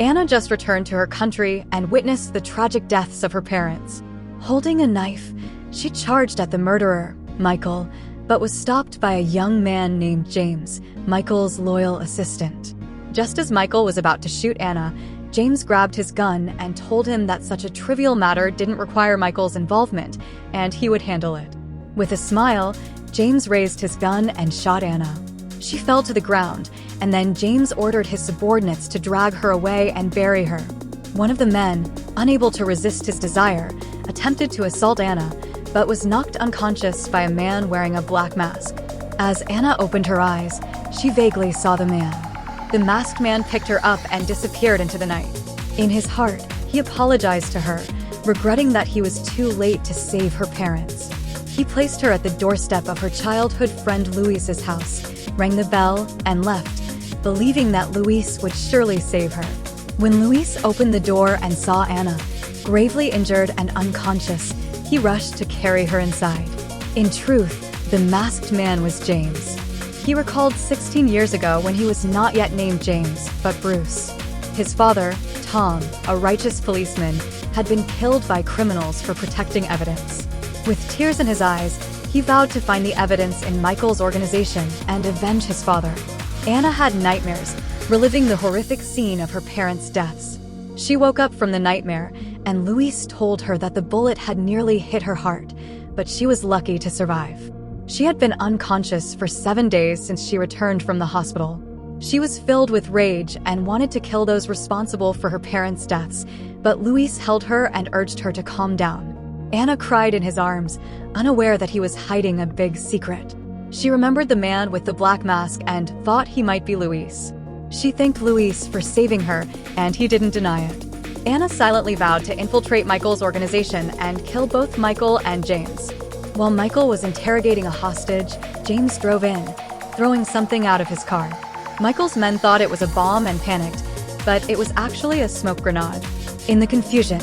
Anna just returned to her country and witnessed the tragic deaths of her parents. Holding a knife, she charged at the murderer, Michael, but was stopped by a young man named James, Michael's loyal assistant. Just as Michael was about to shoot Anna, James grabbed his gun and told him that such a trivial matter didn't require Michael's involvement, and he would handle it. With a smile, James raised his gun and shot Anna. She fell to the ground, and then James ordered his subordinates to drag her away and bury her. One of the men, unable to resist his desire, attempted to assault Anna, but was knocked unconscious by a man wearing a black mask. As Anna opened her eyes, she vaguely saw the man. The masked man picked her up and disappeared into the night. In his heart, he apologized to her, regretting that he was too late to save her parents. He placed her at the doorstep of her childhood friend Luis's house, rang the bell, and left, believing that Luis would surely save her. When Luis opened the door and saw Anna, gravely injured and unconscious, he rushed to carry her inside. In truth, the masked man was James. He recalled 16 years ago when he was not yet named James, but Bruce. His father, Tom, a righteous policeman, had been killed by criminals for protecting evidence. With tears in his eyes, he vowed to find the evidence in Michael's organization and avenge his father. Anna had nightmares, reliving the horrific scene of her parents' deaths. She woke up from the nightmare, and Luis told her that the bullet had nearly hit her heart, but she was lucky to survive. She had been unconscious for 7 days since she returned from the hospital. She was filled with rage and wanted to kill those responsible for her parents' deaths, but Luis held her and urged her to calm down. Anna cried in his arms, unaware that he was hiding a big secret. She remembered the man with the black mask and thought he might be Luis. She thanked Luis for saving her, and he didn't deny it. Anna silently vowed to infiltrate Michael's organization and kill both Michael and James. While Michael was interrogating a hostage, James drove in, throwing something out of his car. Michael's men thought it was a bomb and panicked, but it was actually a smoke grenade. In the confusion,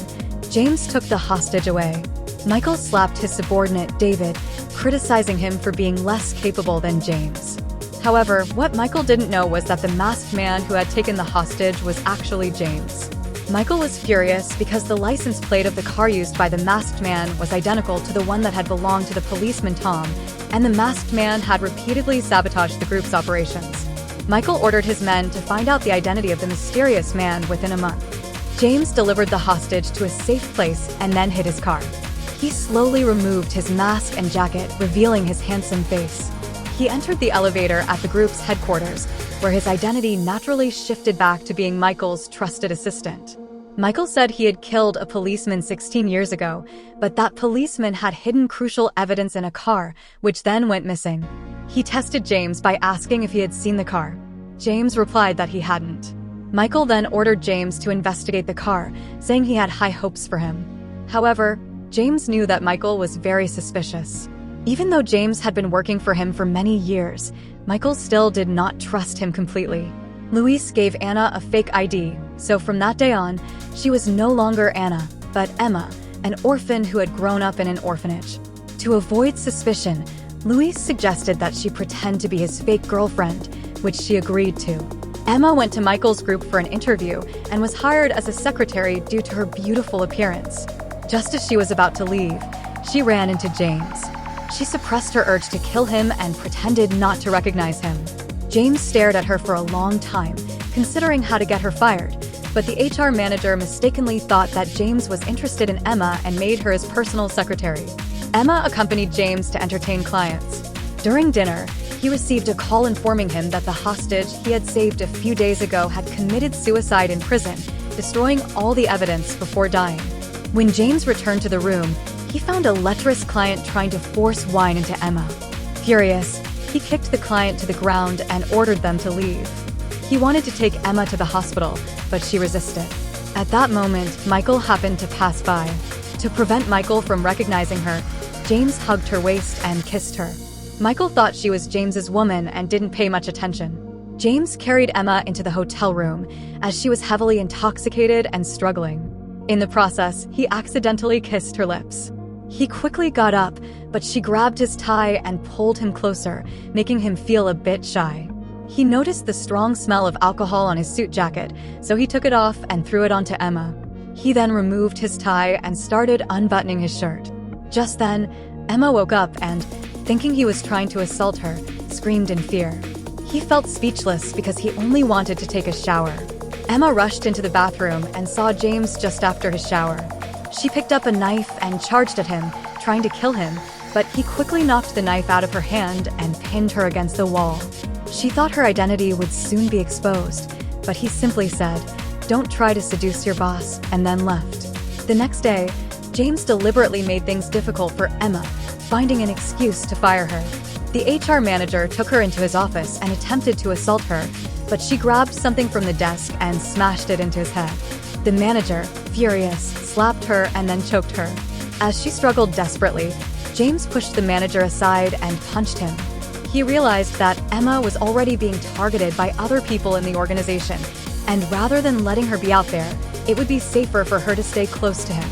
James took the hostage away. Michael slapped his subordinate, David, criticizing him for being less capable than James. However, what Michael didn't know was that the masked man who had taken the hostage was actually James. Michael was furious because the license plate of the car used by the masked man was identical to the one that had belonged to the policeman Tom, and the masked man had repeatedly sabotaged the group's operations. Michael ordered his men to find out the identity of the mysterious man within a month. James delivered the hostage to a safe place and then hid his car. He slowly removed his mask and jacket, revealing his handsome face. He entered the elevator at the group's headquarters, where his identity naturally shifted back to being Michael's trusted assistant. Michael said he had killed a policeman 16 years ago, but that policeman had hidden crucial evidence in a car, which then went missing. He tested James by asking if he had seen the car. James replied that he hadn't. Michael then ordered James to investigate the car, saying he had high hopes for him. However, James knew that Michael was very suspicious. Even though James had been working for him for many years, Michael still did not trust him completely. Luis gave Anna a fake ID, so from that day on, she was no longer Anna, but Emma, an orphan who had grown up in an orphanage. To avoid suspicion, Luis suggested that she pretend to be his fake girlfriend, which she agreed to. Emma went to Michael's group for an interview and was hired as a secretary due to her beautiful appearance. Just as she was about to leave, she ran into James. She suppressed her urge to kill him and pretended not to recognize him. James stared at her for a long time, considering how to get her fired, but the HR manager mistakenly thought that James was interested in Emma and made her his personal secretary. Emma accompanied James to entertain clients. During dinner, he received a call informing him that the hostage he had saved a few days ago had committed suicide in prison, destroying all the evidence before dying. When James returned to the room, he found a lecherous client trying to force wine into Emma. Furious, he kicked the client to the ground and ordered them to leave. He wanted to take Emma to the hospital, but she resisted. At that moment, Michael happened to pass by. To prevent Michael from recognizing her, James hugged her waist and kissed her. Michael thought she was James's woman and didn't pay much attention. James carried Emma into the hotel room, as she was heavily intoxicated and struggling. In the process, he accidentally kissed her lips. He quickly got up, but she grabbed his tie and pulled him closer, making him feel a bit shy. He noticed the strong smell of alcohol on his suit jacket, so he took it off and threw it onto Emma. He then removed his tie and started unbuttoning his shirt. Just then, Emma woke up and, thinking he was trying to assault her, screamed in fear. He felt speechless because he only wanted to take a shower. Emma rushed into the bathroom and saw James just after his shower. She picked up a knife and charged at him, trying to kill him, but he quickly knocked the knife out of her hand and pinned her against the wall. She thought her identity would soon be exposed, but he simply said, "Don't try to seduce your boss," and then left. The next day, James deliberately made things difficult for Emma, finding an excuse to fire her. The HR manager took her into his office and attempted to assault her, but she grabbed something from the desk and smashed it into his head. The manager, furious, slapped her and then choked her. As she struggled desperately, James pushed the manager aside and punched him. He realized that Emma was already being targeted by other people in the organization, and rather than letting her be out there, it would be safer for her to stay close to him.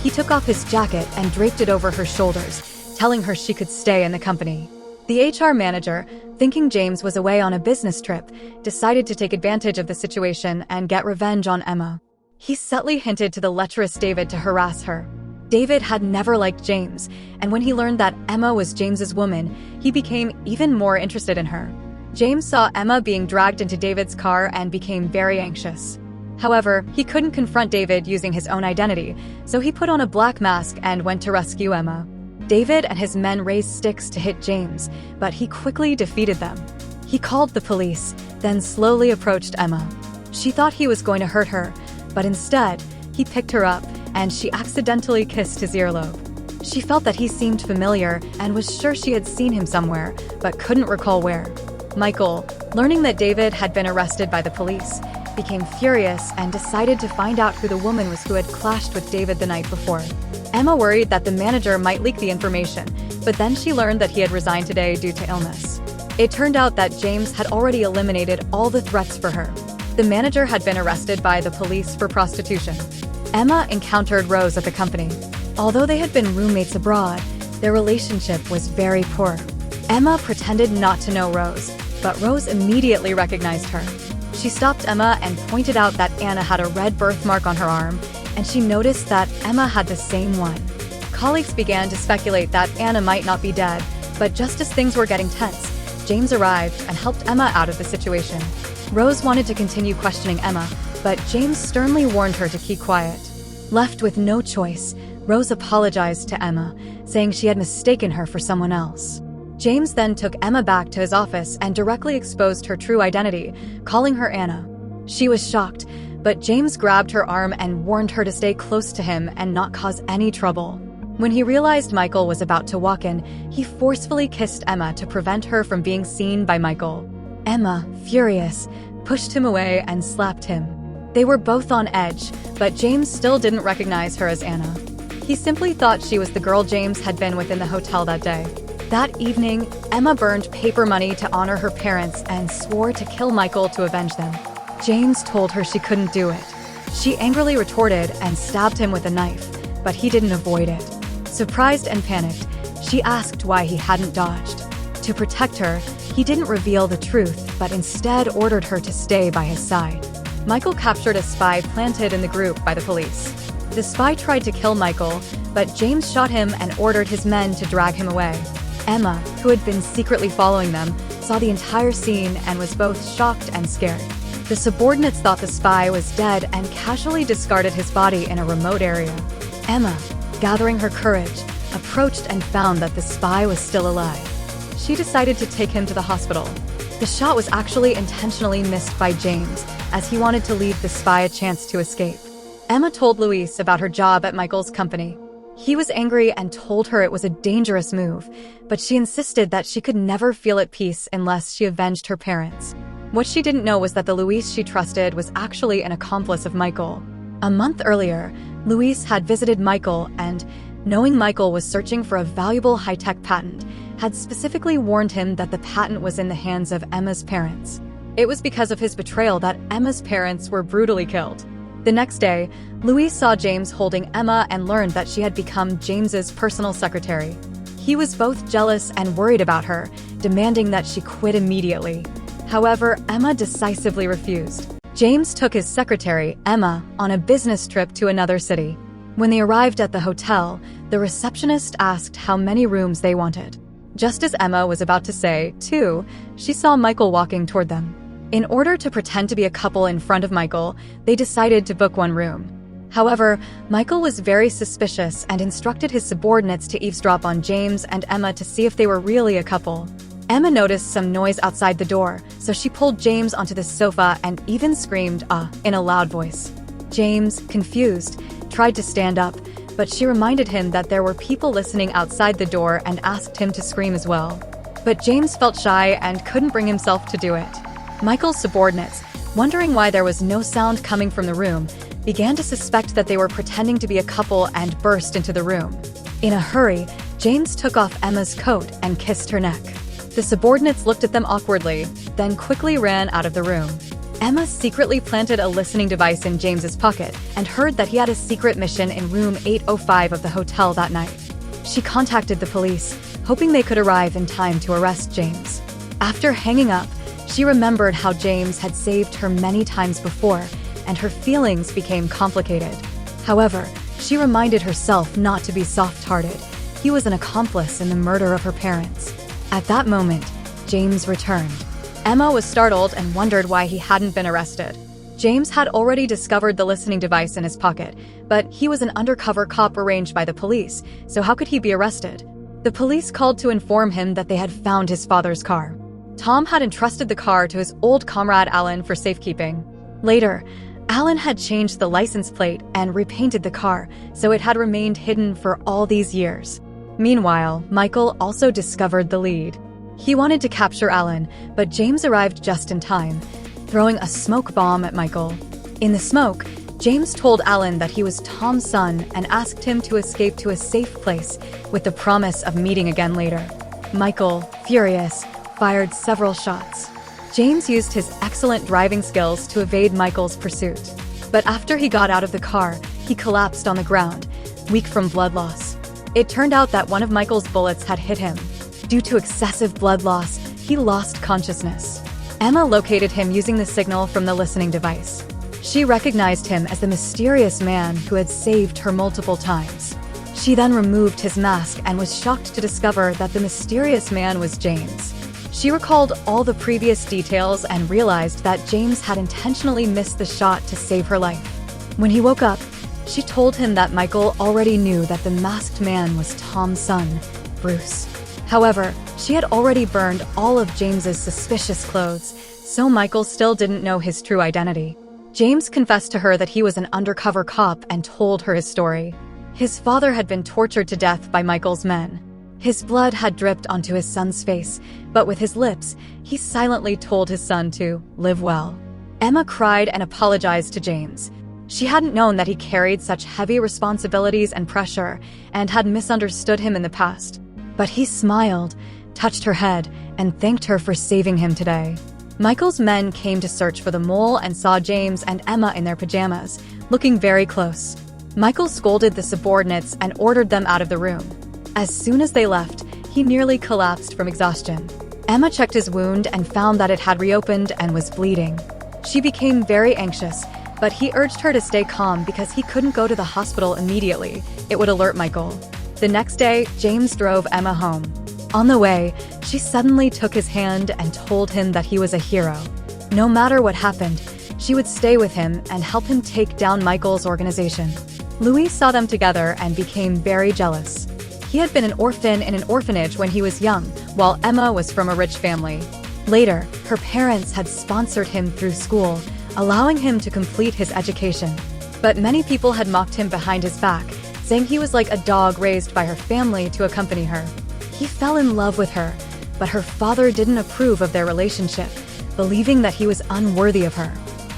He took off his jacket and draped it over her shoulders, telling her she could stay in the company. The HR manager, thinking James was away on a business trip, decided to take advantage of the situation and get revenge on Emma. He subtly hinted to the lecherous David to harass her. David had never liked James, and when he learned that Emma was James's woman, he became even more interested in her. James saw Emma being dragged into David's car and became very anxious. However, he couldn't confront David using his own identity, so he put on a black mask and went to rescue Emma. David and his men raised sticks to hit James, but he quickly defeated them. He called the police, then slowly approached Emma. She thought he was going to hurt her, but instead, he picked her up, and she accidentally kissed his earlobe. She felt that he seemed familiar and was sure she had seen him somewhere, but couldn't recall where. Michael, learning that David had been arrested by the police, became furious and decided to find out who the woman was who had clashed with David the night before. Emma worried that the manager might leak the information, but then she learned that he had resigned today due to illness. It turned out that James had already eliminated all the threats for her. The manager had been arrested by the police for prostitution. Emma encountered Rose at the company. Although they had been roommates abroad, their relationship was very poor. Emma pretended not to know Rose, but Rose immediately recognized her. She stopped Emma and pointed out that Anna had a red birthmark on her arm, and she noticed that Emma had the same one. Colleagues began to speculate that Anna might not be dead, but just as things were getting tense, James arrived and helped Emma out of the situation. Rose wanted to continue questioning Emma, but James sternly warned her to keep quiet. Left with no choice, Rose apologized to Emma, saying she had mistaken her for someone else. James then took Emma back to his office and directly exposed her true identity, calling her Anna. She was shocked, but James grabbed her arm and warned her to stay close to him and not cause any trouble. When he realized Michael was about to walk in, he forcefully kissed Emma to prevent her from being seen by Michael. Emma, furious, pushed him away and slapped him. They were both on edge, but James still didn't recognize her as Anna. He simply thought she was the girl James had been with in the hotel that day. That evening, Emma burned paper money to honor her parents and swore to kill Michael to avenge them. James told her she couldn't do it. She angrily retorted and stabbed him with a knife, but he didn't avoid it. Surprised and panicked, she asked why he hadn't dodged. To protect her, he didn't reveal the truth, but instead ordered her to stay by his side. Michael captured a spy planted in the group by the police. The spy tried to kill Michael, but James shot him and ordered his men to drag him away. Emma, who had been secretly following them, saw the entire scene and was both shocked and scared. The subordinates thought the spy was dead and casually discarded his body in a remote area. Emma, gathering her courage, approached and found that the spy was still alive. She decided to take him to the hospital. The shot was actually intentionally missed by James, as he wanted to leave the spy a chance to escape. Emma told Luis about her job at Michael's company. He was angry and told her it was a dangerous move, but she insisted that she could never feel at peace unless she avenged her parents. What she didn't know was that the Luis she trusted was actually an accomplice of Michael. A month earlier, Luis had visited Michael and, knowing Michael was searching for a valuable high-tech patent, had specifically warned him that the patent was in the hands of Emma's parents. It was because of his betrayal that Emma's parents were brutally killed. The next day, Luis saw James holding Emma and learned that she had become James's personal secretary. He was both jealous and worried about her, demanding that she quit immediately. However, Emma decisively refused. James took his secretary, Emma, on a business trip to another city. When they arrived at the hotel, the receptionist asked how many rooms they wanted. Just as Emma was about to say 2, she saw Michael walking toward them. In order to pretend to be a couple in front of Michael, they decided to book one room. However, Michael was very suspicious and instructed his subordinates to eavesdrop on James and Emma to see if they were really a couple. Emma noticed some noise outside the door, so she pulled James onto the sofa and even screamed, in a loud voice. James, confused, tried to stand up, but she reminded him that there were people listening outside the door and asked him to scream as well. But James felt shy and couldn't bring himself to do it. Michael's subordinates, wondering why there was no sound coming from the room, began to suspect that they were pretending to be a couple and burst into the room. In a hurry, James took off Emma's coat and kissed her neck. The subordinates looked at them awkwardly, then quickly ran out of the room. Emma secretly planted a listening device in James's pocket and heard that he had a secret mission in room 805 of the hotel that night. She contacted the police, hoping they could arrive in time to arrest James. After hanging up, she remembered how James had saved her many times before, and her feelings became complicated. However, she reminded herself not to be soft-hearted. He was an accomplice in the murder of her parents. At that moment, James returned. Emma was startled and wondered why he hadn't been arrested. James had already discovered the listening device in his pocket, but he was an undercover cop arranged by the police, so how could he be arrested? The police called to inform him that they had found his father's car. Tom had entrusted the car to his old comrade Alan for safekeeping. Later, Alan had changed the license plate and repainted the car, so it had remained hidden for all these years. Meanwhile, Michael also discovered the lead. He wanted to capture Alan, but James arrived just in time, throwing a smoke bomb at Michael. In the smoke, James told Alan that he was Tom's son and asked him to escape to a safe place with the promise of meeting again later. Michael, furious, fired several shots. James used his excellent driving skills to evade Michael's pursuit. But after he got out of the car, he collapsed on the ground, weak from blood loss. It turned out that one of Michael's bullets had hit him. Due to excessive blood loss, he lost consciousness. Emma located him using the signal from the listening device. She recognized him as the mysterious man who had saved her multiple times. She then removed his mask and was shocked to discover that the mysterious man was James. She recalled all the previous details and realized that James had intentionally missed the shot to save her life. When he woke up, she told him that Michael already knew that the masked man was Tom's son, Bruce. However, she had already burned all of James's suspicious clothes, so Michael still didn't know his true identity. James confessed to her that he was an undercover cop and told her his story. His father had been tortured to death by Michael's men. His blood had dripped onto his son's face, but with his lips, he silently told his son to live well. Emma cried and apologized to James. She hadn't known that he carried such heavy responsibilities and pressure and had misunderstood him in the past. But he smiled, touched her head, and thanked her for saving him today. Michael's men came to search for the mole and saw James and Emma in their pajamas, looking very close. Michael scolded the subordinates and ordered them out of the room. As soon as they left, he nearly collapsed from exhaustion. Emma checked his wound and found that it had reopened and was bleeding. She became very anxious, but he urged her to stay calm because he couldn't go to the hospital immediately. It would alert Michael. The next day, James drove Emma home. On the way, she suddenly took his hand and told him that he was a hero. No matter what happened, she would stay with him and help him take down Michael's organization. Louis saw them together and became very jealous. He had been an orphan in an orphanage when he was young, while Emma was from a rich family. Later, her parents had sponsored him through school, allowing him to complete his education. But many people had mocked him behind his back, saying he was like a dog raised by her family to accompany her. He fell in love with her, but her father didn't approve of their relationship, believing that he was unworthy of her.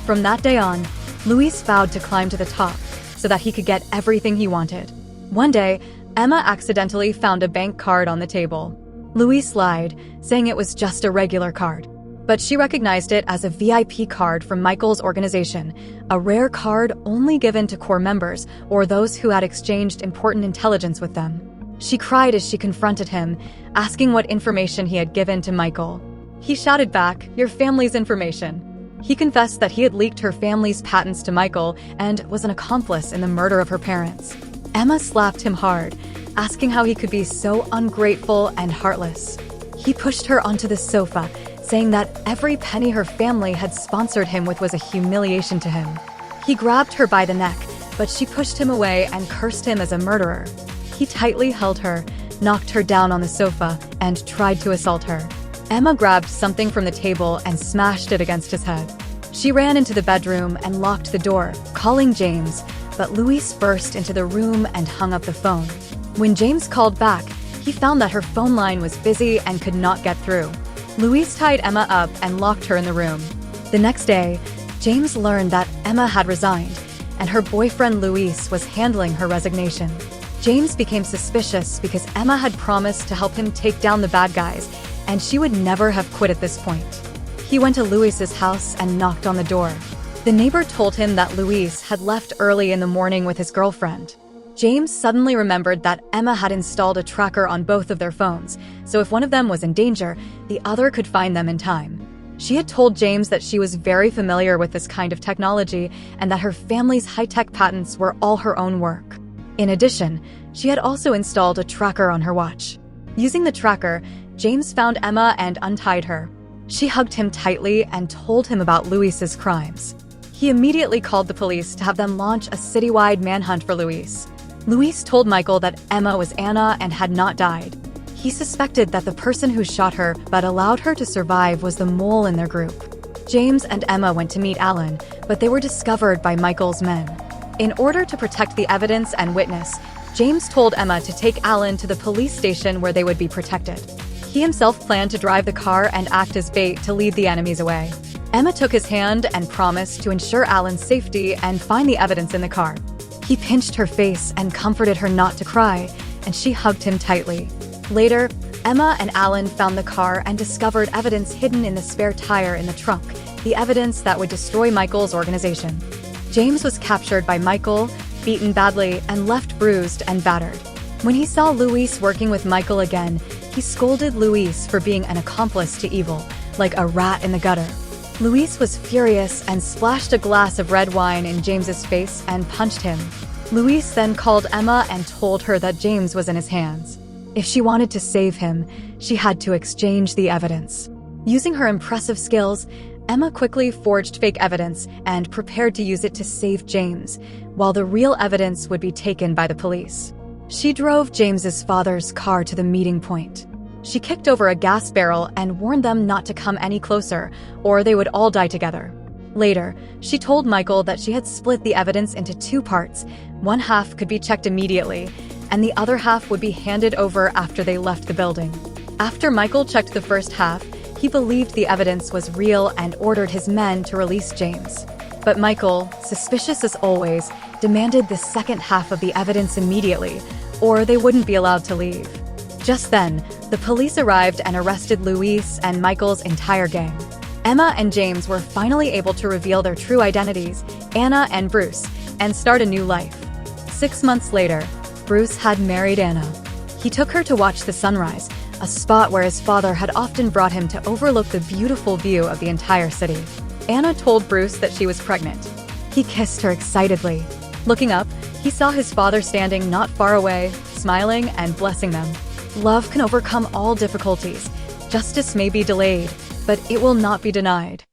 From that day on, Louis vowed to climb to the top so that he could get everything he wanted. One day, Emma accidentally found a bank card on the table. Louis lied, saying it was just a regular card. But she recognized it as a VIP card from Michael's organization, a rare card only given to core members or those who had exchanged important intelligence with them. She cried as she confronted him, asking what information he had given to Michael. He shouted back, "Your family's information." He confessed that he had leaked her family's patents to Michael and was an accomplice in the murder of her parents. Emma slapped him hard, asking how he could be so ungrateful and heartless. He pushed her onto the sofa, saying that every penny her family had sponsored him with was a humiliation to him. He grabbed her by the neck, but she pushed him away and cursed him as a murderer. He tightly held her, knocked her down on the sofa, and tried to assault her. Emma grabbed something from the table and smashed it against his head. She ran into the bedroom and locked the door, calling James, but Luis burst into the room and hung up the phone. When James called back, he found that her phone line was busy and could not get through. Luis tied Emma up and locked her in the room. The next day, James learned that Emma had resigned, and her boyfriend Luis was handling her resignation. James became suspicious because Emma had promised to help him take down the bad guys, and she would never have quit at this point. He went to Luis's house and knocked on the door. The neighbor told him that Luis had left early in the morning with his girlfriend. James suddenly remembered that Emma had installed a tracker on both of their phones, so if one of them was in danger, the other could find them in time. She had told James that she was very familiar with this kind of technology and that her family's high-tech patents were all her own work. In addition, she had also installed a tracker on her watch. Using the tracker, James found Emma and untied her. She hugged him tightly and told him about Luis's crimes. He immediately called the police to have them launch a citywide manhunt for Luis. Luis told Michael that Emma was Anna and had not died. He suspected that the person who shot her but allowed her to survive was the mole in their group. James and Emma went to meet Alan, but they were discovered by Michael's men. In order to protect the evidence and witness, James told Emma to take Alan to the police station where they would be protected. He himself planned to drive the car and act as bait to lead the enemies away. Emma took his hand and promised to ensure Alan's safety and find the evidence in the car. He pinched her face and comforted her not to cry, and she hugged him tightly. Later, Emma and Alan found the car and discovered evidence hidden in the spare tire in the trunk, the evidence that would destroy Michael's organization. James was captured by Michael, beaten badly, and left bruised and battered. When he saw Luis working with Michael again, he scolded Luis for being an accomplice to evil, like a rat in the gutter. Luis was furious and splashed a glass of red wine in James's face and punched him. Luis then called Emma and told her that James was in his hands. If she wanted to save him, she had to exchange the evidence. Using her impressive skills, Emma quickly forged fake evidence and prepared to use it to save James, while the real evidence would be taken by the police. She drove James's father's car to the meeting point. She kicked over a gas barrel and warned them not to come any closer, or they would all die together. Later, she told Michael that she had split the evidence into two parts. One half could be checked immediately, and the other half would be handed over after they left the building. After Michael checked the first half, he believed the evidence was real and ordered his men to release James. But Michael, suspicious as always, demanded the second half of the evidence immediately, or they wouldn't be allowed to leave. Just then, the police arrived and arrested Luis and Michael's entire gang. Emma and James were finally able to reveal their true identities, Anna and Bruce, and start a new life. 6 months later, Bruce had married Anna. He took her to watch the sunrise, a spot where his father had often brought him to overlook the beautiful view of the entire city. Anna told Bruce that she was pregnant. He kissed her excitedly. Looking up, he saw his father standing not far away, smiling and blessing them. Love can overcome all difficulties. Justice may be delayed, but it will not be denied.